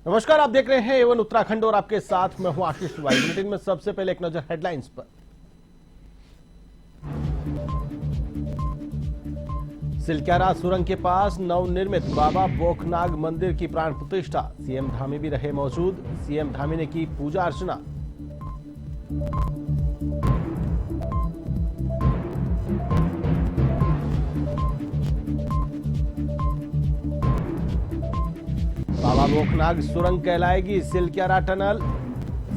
नमस्कार, आप देख रहे हैं एवन उत्तराखंड और आपके साथ मैं हूं आशीष तिवारी। बुलेटिन में सबसे पहले एक नजर हेडलाइंस पर। सिलक्यारा सुरंग के पास नवनिर्मित बाबा बोखनाग मंदिर की प्राण प्रतिष्ठा, सीएम धामी भी रहे मौजूद। सीएम धामी ने की पूजा अर्चना। बाबा बोखनाग सुरंग कहलाएगी सिलक्यारा टनल,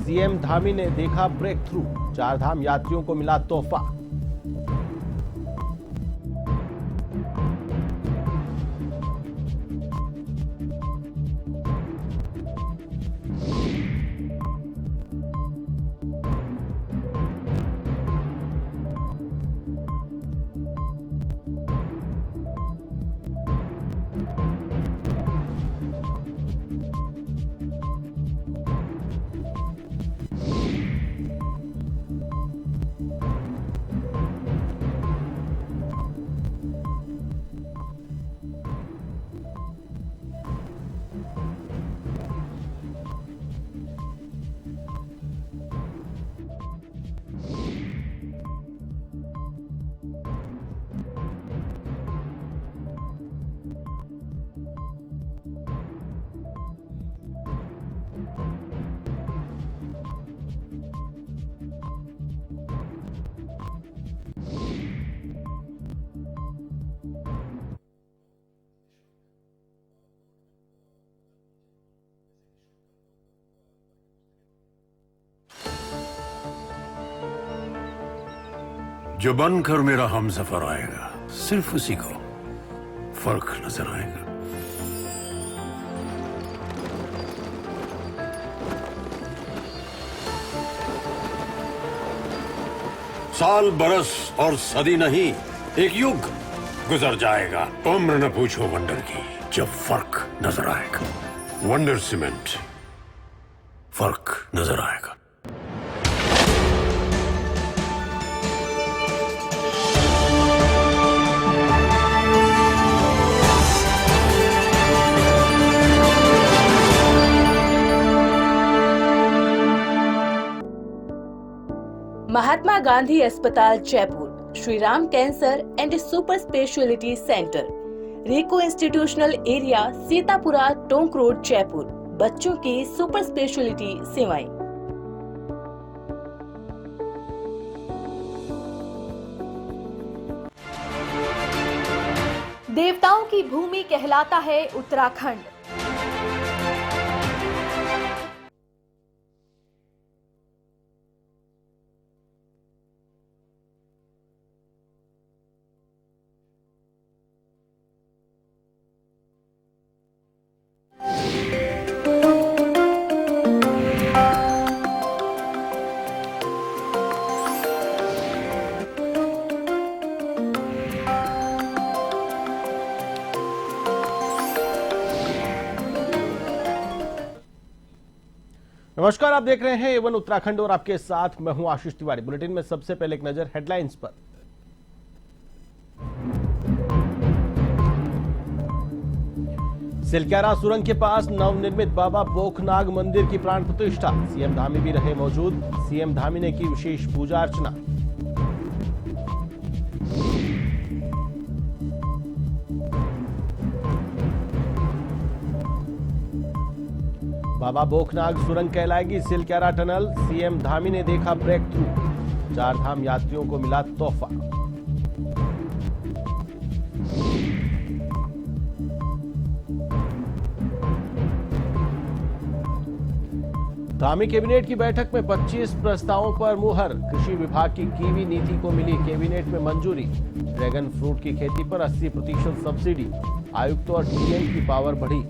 सीएम धामी ने देखा ब्रेक थ्रू। चारधाम यात्रियों को मिला तोहफा। जो बनकर मेरा हमसफर आएगा, सिर्फ उसी को फर्क नजर आएगा। साल बरस और सदी नहीं, एक युग गुजर जाएगा। उम्र न पूछो वंडर की, जब फर्क नजर आएगा। वंडर सीमेंट, फर्क नजर आएगा। महात्मा गांधी अस्पताल Jaipur, Shri Ram cancer and super speciality centre, RIICO institutional area, Sitapura Tonk road, Jaipur. बच्चों की सुपर स्पेशलिटी सेवाएं। देवताओं की भूमि कहलाता है उत्तराखंड। नमस्कार, आप देख रहे हैं एवन उत्तराखंड और आपके साथ मैं हूं आशीष तिवारी। बुलेटिन में सबसे पहले एक नजर हेडलाइंस पर। सिलक्यारा सुरंग के पास नवनिर्मित बाबा बोखनाग मंदिर की प्राण प्रतिष्ठा, सीएम धामी भी रहे मौजूद। सीएम धामी ने की विशेष पूजा अर्चना। बाबा बोखनाग सुरंग कहलाएगी सिलक्यारा टनल, सीएम धामी ने देखा ब्रेक थ्रू। चारधाम यात्रियों को मिला तोहफा। धामी कैबिनेट की बैठक में 25 प्रस्तावों पर मुहर। कृषि विभाग की कीवी नीति को मिली कैबिनेट में मंजूरी। ड्रैगन फ्रूट की खेती पर 80% सब्सिडी। आयुक्तों और डीएम की पावर बढ़ी।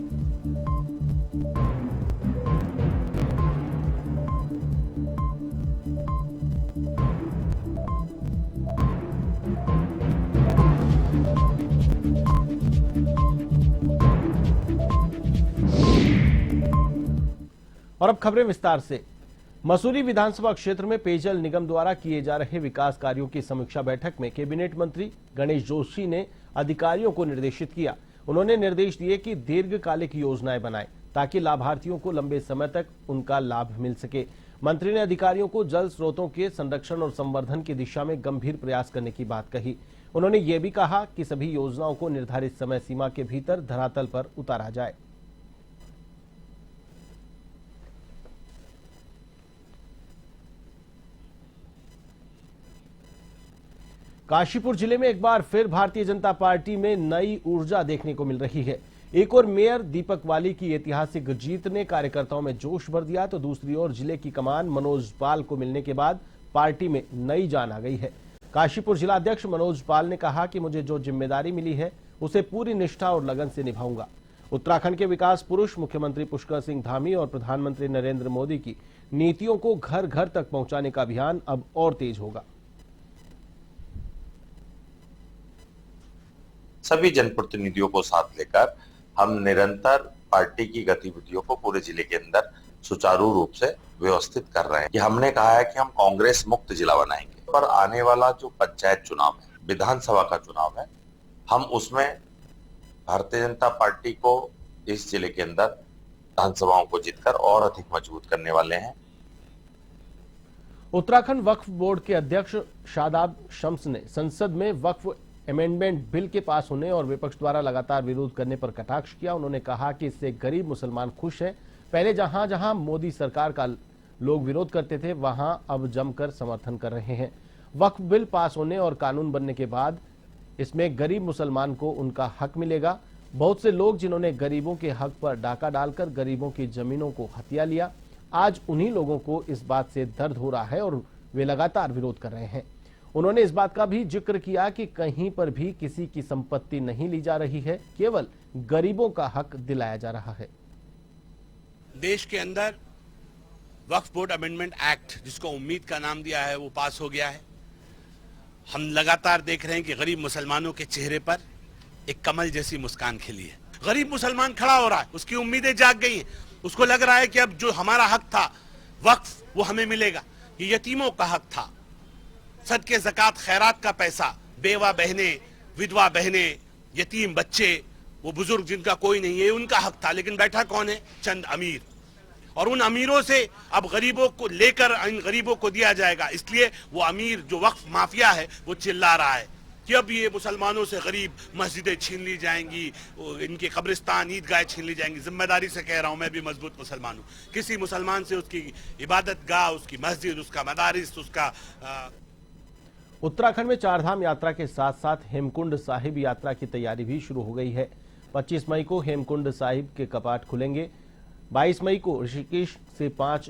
और अब खबरें विस्तार से। मसूरी विधानसभा क्षेत्र में पेयजल निगम द्वारा किए जा रहे विकास कार्यों की समीक्षा बैठक में कैबिनेट मंत्री गणेश जोशी ने अधिकारियों को निर्देशित किया। उन्होंने निर्देश दिए कि दीर्घकालिक योजनाएं बनाएं ताकि लाभार्थियों को लंबे समय तक उनका लाभ मिल सके। मंत्री ने अधिकारियों को जल स्रोतों के संरक्षण और संवर्धन की दिशा में गंभीर प्रयास करने की बात कही। उन्होंने ये भी कहा कि सभी योजनाओं को निर्धारित समय सीमा के भीतर धरातल पर उतारा जाए। काशीपुर जिले में एक बार फिर भारतीय जनता पार्टी में नई ऊर्जा देखने को मिल रही है। एक और मेयर दीपक वाली की ऐतिहासिक जीत ने कार्यकर्ताओं में जोश भर दिया, तो दूसरी ओर जिले की कमान मनोज पाल को मिलने के बाद पार्टी में नई जान आ गई है। काशीपुर जिलाध्यक्ष मनोज पाल ने कहा कि मुझे जो जिम्मेदारी मिली है उसे पूरी निष्ठा और लगन से निभाऊंगा। उत्तराखंड के विकास पुरुष मुख्यमंत्री पुष्कर सिंह धामी और प्रधानमंत्री नरेंद्र मोदी की नीतियों को घर घर तक पहुंचाने का अभियान अब और तेज होगा। सभी जनप्रतिनिधियों को साथ लेकर हम निरंतर पार्टी की गतिविधियों को पूरे जिले के अंदर सुचारू रूप से व्यवस्थित कर रहे हैं कि हमने कहा है कि हम कांग्रेस मुक्त जिला बनाएंगे। पर आने वाला जो पंचायत चुनाव है, विधानसभा का चुनाव है, हम उसमें भारतीय जनता पार्टी को इस जिले के अंदर विधानसभाओं को जीतकर और अधिक मजबूत करने वाले हैं। उत्तराखंड वक्फ बोर्ड के अध्यक्ष शादाब शम्स ने संसद में वक्फ अमेंडमेंट बिल के पास होने और विपक्ष द्वारा लगातार विरोध करने पर कटाक्ष किया। उन्होंने कहा कि इससे गरीब मुसलमान खुश हैं। पहले जहां जहां मोदी सरकार का लोग विरोध करते थे, वहां अब जमकर समर्थन कर रहे हैं। वक्फ बिल पास होने और कानून बनने के बाद इसमें गरीब मुसलमान को उनका हक मिलेगा। बहुत से लोग जिन्होंने गरीबों के हक पर डाका डालकर गरीबों की जमीनों को हथिया लिया, आज उन्हीं लोगों को इस बात से दर्द हो रहा है और वे लगातार विरोध कर रहे हैं। उन्होंने इस बात का भी जिक्र किया कि कहीं पर भी किसी की संपत्ति नहीं ली जा रही है, केवल गरीबों का हक दिलाया जा रहा है। देश के अंदर वक्फ बोर्ड अमेंडमेंट एक्ट, जिसको उम्मीद का नाम दिया है, वो पास हो गया है। हम लगातार देख रहे हैं कि गरीब मुसलमानों के चेहरे पर एक कमल जैसी मुस्कान खिली है। गरीब मुसलमान खड़ा हो रहा है, उसकी उम्मीदें जाग गई हैं। उसको लग रहा है कि अब जो हमारा हक था वक्फ, वो हमें मिलेगा। ये यतीमों का हक था, सदके ज़कात खैरात का पैसा, बेवा बहनें, विधवा बहनें, यतीम बच्चे, वो बुजुर्ग जिनका कोई नहीं है, उनका हक था। लेकिन बैठा कौन है? चंद अमीर। और उन अमीरों से अब गरीबों को लेकर इन गरीबों को दिया जाएगा। इसलिए वो अमीर जो वक्फ माफिया है वो चिल्ला रहा है कि अब ये मुसलमानों से गरीब मस्जिदें छीन ली जाएंगी, इनके कब्रिस्तान, ईदगाहें छीन ली जाएंगी। जिम्मेदारी से कह रहा हूं, मैं भी मजबूत मुसलमान हूं। किसी मुसलमान से उसकी इबादत गाह, उसकी मस्जिद, उसका मदारिस, उसका उत्तराखंड में चारधाम यात्रा के साथ साथ हेमकुंड साहिब यात्रा की तैयारी भी शुरू हो गई है। 25 मई को हेमकुंड साहिब के कपाट खुलेंगे। 22 मई को ऋषिकेश से 5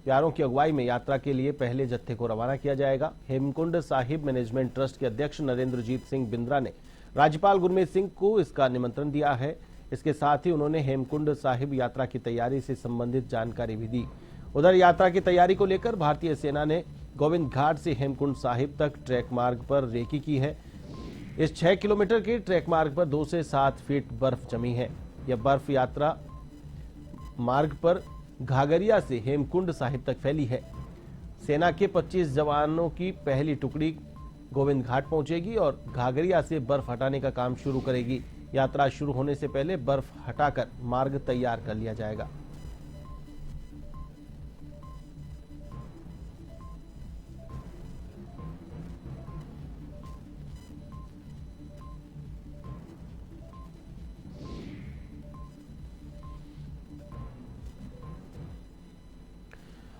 प्यारों की अगुवाई में यात्रा के लिए पहले जत्थे को रवाना किया जाएगा। हेमकुंड साहिब मैनेजमेंट ट्रस्ट के अध्यक्ष नरेंद्रजीत सिंह बिंद्रा ने राज्यपाल गुरमीत सिंह को इसका निमंत्रण दिया है। इसके साथ ही उन्होंने हेमकुंड साहिब यात्रा की तैयारी से संबंधित जानकारी भी दी। उधर यात्रा की तैयारी को लेकर भारतीय सेना ने गोविंद घाट से हेमकुंड साहिब तक ट्रैक मार्ग पर रेकी की है। इस 6 किलोमीटर के ट्रैक मार्ग पर 2 से 7 फीट बर्फ जमी है। यह बर्फ यात्रा मार्ग पर घाघरिया से हेमकुंड साहिब तक फैली है। सेना के 25 जवानों की पहली टुकड़ी गोविंद घाट पहुंचेगी और घाघरिया से बर्फ हटाने का काम शुरू करेगी। यात्रा शुरू होने से पहले बर्फ हटाकर मार्ग तैयार कर लिया जाएगा।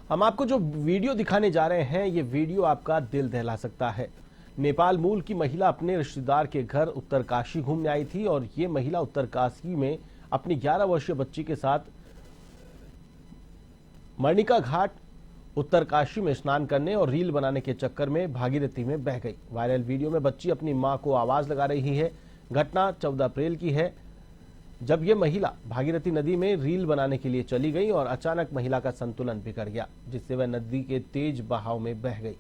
हम आपको जो वीडियो दिखाने जा रहे हैं, ये वीडियो आपका दिल दहला सकता है। नेपाल मूल की महिला अपने रिश्तेदार के घर उत्तरकाशी घूमने आई थी और ये महिला उत्तरकाशी में अपनी 11 वर्षीय बच्ची के साथ मणिका घाट उत्तरकाशी में स्नान करने और रील बनाने के चक्कर में भागीरथी में बह गई। वायरल वीडियो में बच्ची अपनी मां को आवाज लगा रही है। घटना 14 अप्रैल की है, जब यह महिला भागीरथी नदी में रील बनाने के लिए चली गई और अचानक महिला का संतुलन बिगड़ गया, जिससे वह नदी के तेज बहाव में बह गई।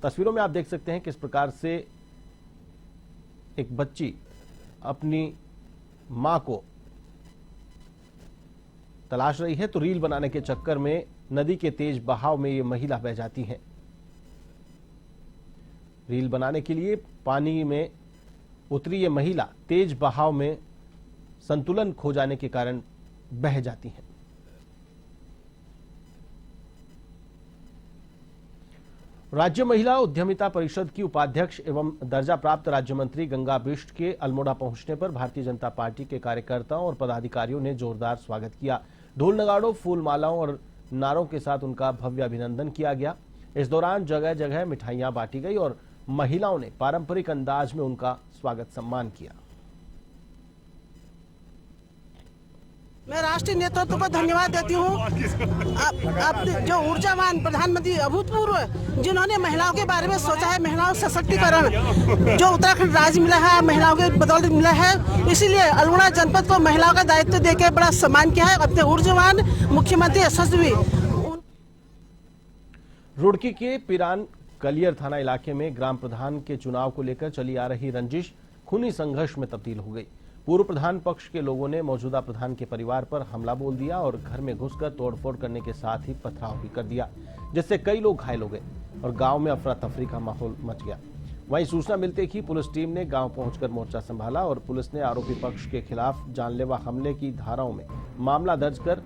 तस्वीरों में आप देख सकते हैं किस प्रकार से एक बच्ची अपनी मां को तलाश रही है, तो रील बनाने के चक्कर में नदी के तेज बहाव में ये महिला बह जाती है। रील बनाने के लिए पानी में उतरी ये महिला तेज बहाव में संतुलन खो जाने के कारण बह जाती हैं। राज्य महिला उद्यमिता परिषद की उपाध्यक्ष एवं दर्जा प्राप्त राज्य मंत्री गंगा बिष्ट के अल्मोड़ा पहुंचने पर भारतीय जनता पार्टी के कार्यकर्ताओं और पदाधिकारियों ने जोरदार स्वागत किया। ढोल नगाड़ों, फूल मालाओं और नारों के साथ उनका भव्य अभिनंदन किया गया। इस दौरान जगह जगह मिठाइयां बांटी गई और महिलाओं ने पारंपरिक अंदाज में उनका स्वागत सम्मान किया। मैं राष्ट्रीय नेतृत्व को धन्यवाद देती हूँ। अब जो ऊर्जावान प्रधानमंत्री अभूतपूर्व जिन्होंने महिलाओं के बारे में सोचा है, महिलाओं सशक्तिकरण जो उत्तराखंड राज्य मिला है महिलाओं के बदौलत मिला है, इसीलिए अल्मोड़ा जनपद को महिलाओं का दायित्व देकर बड़ा सम्मान किया है। अपने ऊर्जावान मुख्यमंत्री यशस्वी। रुड़की के पिरान कलियर थाना इलाके में ग्राम प्रधान के चुनाव को लेकर चली आ रही रंजिश खूनी संघर्ष में तब्दील हो गई। पूर्व प्रधान पक्ष के लोगों ने मौजूदा प्रधान के परिवार पर हमला बोल दिया और घर में घुसकर तोड़फोड़ करने के साथ ही पथराव भी कर दिया, जिससे कई लोग घायल हो गए और गांव में अफरा तफरी का माहौल मच गया। वहीं सूचना मिलते ही पुलिस टीम ने गांव पहुंचकर मोर्चा संभाला और पुलिस ने आरोपी पक्ष के खिलाफ जानलेवा हमले की धाराओं में मामला दर्ज कर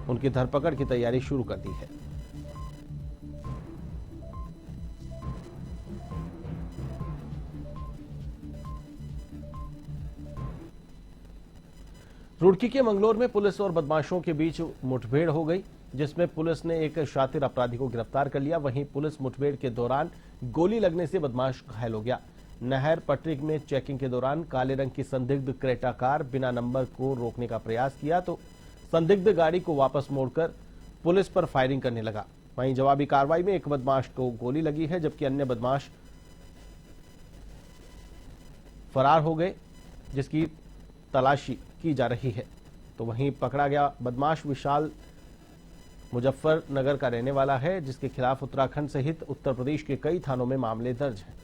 उनकी धरपकड़ की तैयारी शुरू कर दी है। रुड़की के मंगलोर में पुलिस और बदमाशों के बीच मुठभेड़ हो गई, जिसमें पुलिस ने एक शातिर अपराधी को गिरफ्तार कर लिया। वहीं पुलिस मुठभेड़ के दौरान गोली लगने से बदमाश घायल हो गया। नहर पटरी में चेकिंग के दौरान काले रंग की संदिग्ध क्रेटा कार बिना नंबर को रोकने का प्रयास किया तो संदिग्ध गाड़ी को वापस मोड़कर पुलिस पर फायरिंग करने लगा। वहीं जवाबी कार्रवाई में एक बदमाश को गोली लगी है, जबकि अन्य बदमाश फरार हो गए, जिसकी तलाशी की जा रही है। तो वहीं पकड़ा गया बदमाश विशाल मुजफ्फरनगर का रहने वाला है, जिसके खिलाफ उत्तराखंड सहित उत्तर प्रदेश के कई थानों में मामले दर्ज हैं।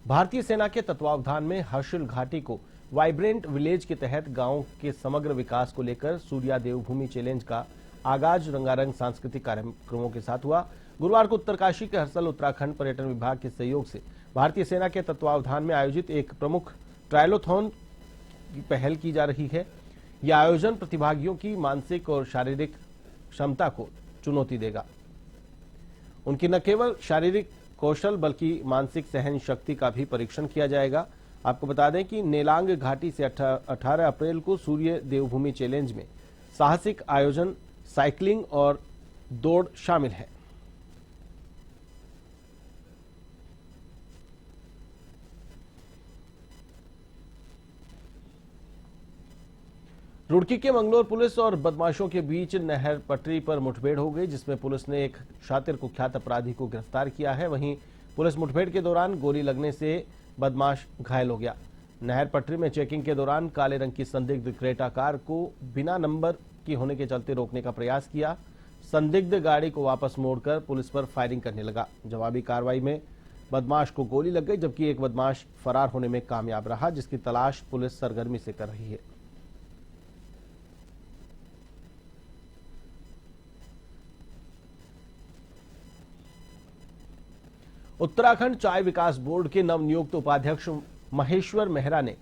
भारतीय सेना के तत्वावधान में हर्षिल घाटी को वाइब्रेंट विलेज के तहत गांव के समग्र विकास को लेकर सूर्या देवभूमि चैलेंज का आगाज रंगारंग सांस्कृतिक कार्यक्रमों के साथ हुआ। गुरुवार को उत्तरकाशी के हर्षल उत्तराखंड पर्यटन विभाग के सहयोग से भारतीय सेना के तत्वावधान में आयोजित एक प्रमुख ट्रायलोथॉन की पहल की जा रही है। यह आयोजन प्रतिभागियों की मानसिक और शारीरिक क्षमता को चुनौती देगा। उनकी न केवल शारीरिक कौशल बल्कि मानसिक सहन शक्ति का भी परीक्षण किया जाएगा। आपको बता दें कि नेलांग घाटी से 18 अप्रैल को सूर्य देवभूमि चैलेंज में साहसिक आयोजन, साइकिलिंग और दौड़ शामिल है। रुड़की के मंगलोर पुलिस और बदमाशों के बीच नहर पटरी पर मुठभेड़ हो गई, जिसमें पुलिस ने एक शातिर कुख्यात अपराधी को गिरफ्तार किया है। वहीं पुलिस मुठभेड़ के दौरान गोली लगने से बदमाश घायल हो गया। नहर पटरी में चेकिंग के दौरान काले रंग की संदिग्ध क्रेटा कार को बिना नंबर की होने के चलते रोकने का प्रयास किया। संदिग्ध गाड़ी को वापस मोड़कर पुलिस पर फायरिंग करने लगा। जवाबी कार्रवाई में बदमाश को गोली लग गई, जबकि एक बदमाश फरार होने में कामयाब रहा, जिसकी तलाश पुलिस सरगर्मी से कर रही है। उत्तराखंड चाय विकास बोर्ड के नवनियुक्त उपाध्यक्ष महेश्वर मेहरा ने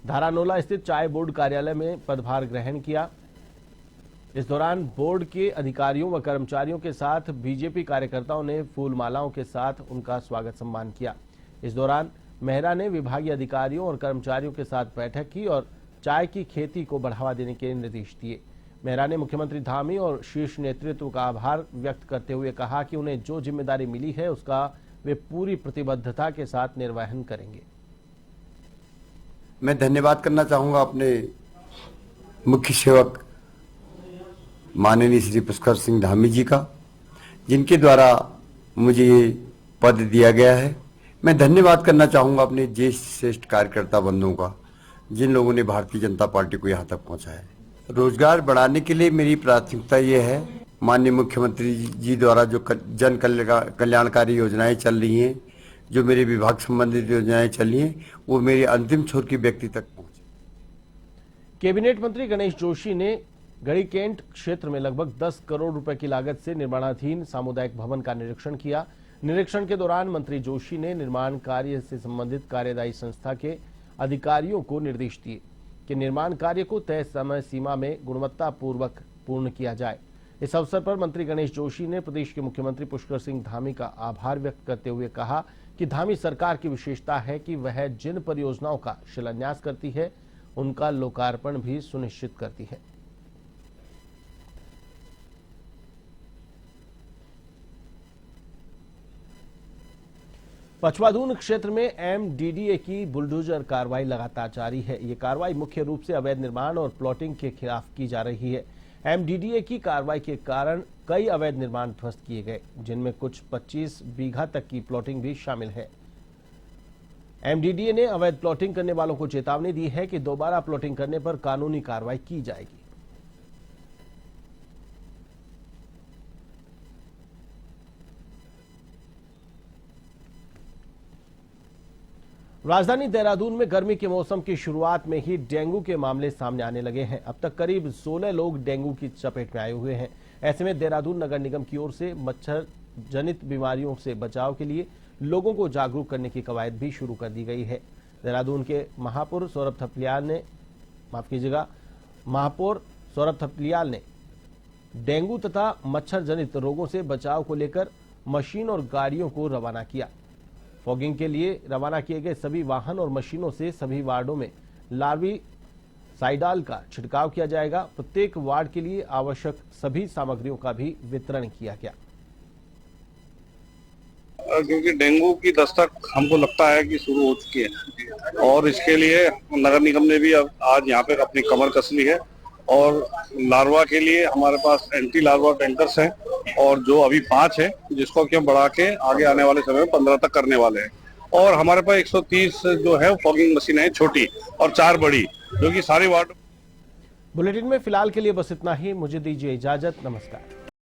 धारानोला स्थित चाय बोर्ड कार्यालय में पदभार ग्रहण किया। इस दौरान बोर्ड के अधिकारियों व कर्मचारियों के साथ बीजेपी कार्यकर्ताओं ने फूल मालाओं के साथ उनका स्वागत सम्मान किया। इस दौरान मेहरा ने विभागीय अधिकारियों और कर्मचारियों के साथ बैठक की और चाय की खेती को बढ़ावा देने के निर्देश दिए। मेहरा ने मुख्यमंत्री धामी और शीर्ष नेतृत्व का आभार व्यक्त करते हुए कहा कि उन्हें जो जिम्मेदारी मिली है उसका वे पूरी प्रतिबद्धता के साथ निर्वहन करेंगे। मैं धन्यवाद करना चाहूंगा अपने मुख्य सेवक माननीय श्री पुष्कर सिंह धामी जी का, जिनके द्वारा मुझे ये पद दिया गया है। मैं धन्यवाद करना चाहूंगा अपने ज्येष्ठ श्रेष्ठ कार्यकर्ता बंधुओं का, जिन लोगों ने भारतीय जनता पार्टी को यहाँ तक पहुँचाया है। रोजगार बढ़ाने के लिए मेरी प्राथमिकता ये है, माननीय मुख्यमंत्री जी द्वारा जो जन कल्याणकारी योजनाएं चल रही हैं, जो मेरे विभाग संबंधित योजनाएं चल रही हैं, वो मेरे अंतिम छोर के व्यक्ति तक पहुंचे। कैबिनेट मंत्री गणेश जोशी ने गढ़ीकेंट क्षेत्र में लगभग 10 करोड़ रुपए की लागत से निर्माणाधीन सामुदायिक भवन का निरीक्षण किया। निरीक्षण के दौरान मंत्री जोशी ने निर्माण कार्य से संबंधित कार्यदायी संस्था के अधिकारियों को निर्देश दिए कि निर्माण कार्य को तय समय सीमा में गुणवत्तापूर्वक पूर्ण किया जाए। इस अवसर पर मंत्री गणेश जोशी ने प्रदेश के मुख्यमंत्री पुष्कर सिंह धामी का आभार व्यक्त करते हुए कहा कि धामी सरकार की विशेषता है कि वह जिन परियोजनाओं का शिलान्यास करती है उनका लोकार्पण भी सुनिश्चित करती है। पचवादून क्षेत्र में एमडीडीए की बुलडोजर कार्रवाई लगातार जारी है। ये कार्रवाई मुख्य रूप से अवैध निर्माण और प्लॉटिंग के खिलाफ की जा रही है। एमडीडीए की कार्रवाई के कारण कई अवैध निर्माण ध्वस्त किए गए, जिनमें कुछ 25 बीघा तक की प्लॉटिंग भी शामिल है। एमडीडीए ने अवैध प्लॉटिंग करने वालों को चेतावनी दी है कि दोबारा प्लॉटिंग करने पर कानूनी कार्रवाई की जाएगी। राजधानी देहरादून में गर्मी के मौसम की शुरुआत में ही डेंगू के मामले सामने आने लगे हैं। अब तक करीब 16 लोग डेंगू की चपेट में आए हुए हैं। ऐसे में देहरादून नगर निगम की ओर से मच्छर जनित बीमारियों से बचाव के लिए लोगों को जागरूक करने की कवायद भी शुरू कर दी गई है। देहरादून के महापौर सौरभ थपलियाल ने डेंगू तथा मच्छर जनित रोगों से बचाव को लेकर मशीन और गाड़ियों को रवाना किया। फॉगिंग के लिए रवाना किए गए सभी वाहन और मशीनों से सभी वार्डों में लार्विसाइडाल का छिड़काव किया जाएगा। प्रत्येक वार्ड के लिए आवश्यक सभी सामग्रियों का भी वितरण किया गया। क्योंकि डेंगू की दस्तक हमको लगता है कि शुरू हो चुकी है और इसके लिए नगर निगम ने भी अब आज यहाँ पे अपनी कमर कस ली है और लार्वा के लिए हमारे पास एंटी लार्वा टैंकर्स हैं और जो अभी 5 है जिसको कि हम बढ़ा के आगे आने वाले समय में 15 तक करने वाले हैं। और हमारे पास 130 जो है फॉगिंग मशीन है छोटी और 4 बड़ी, जो कि सारे वार्ड। बुलेटिन में फिलहाल के लिए बस इतना ही। मुझे दीजिए इजाजत। नमस्कार।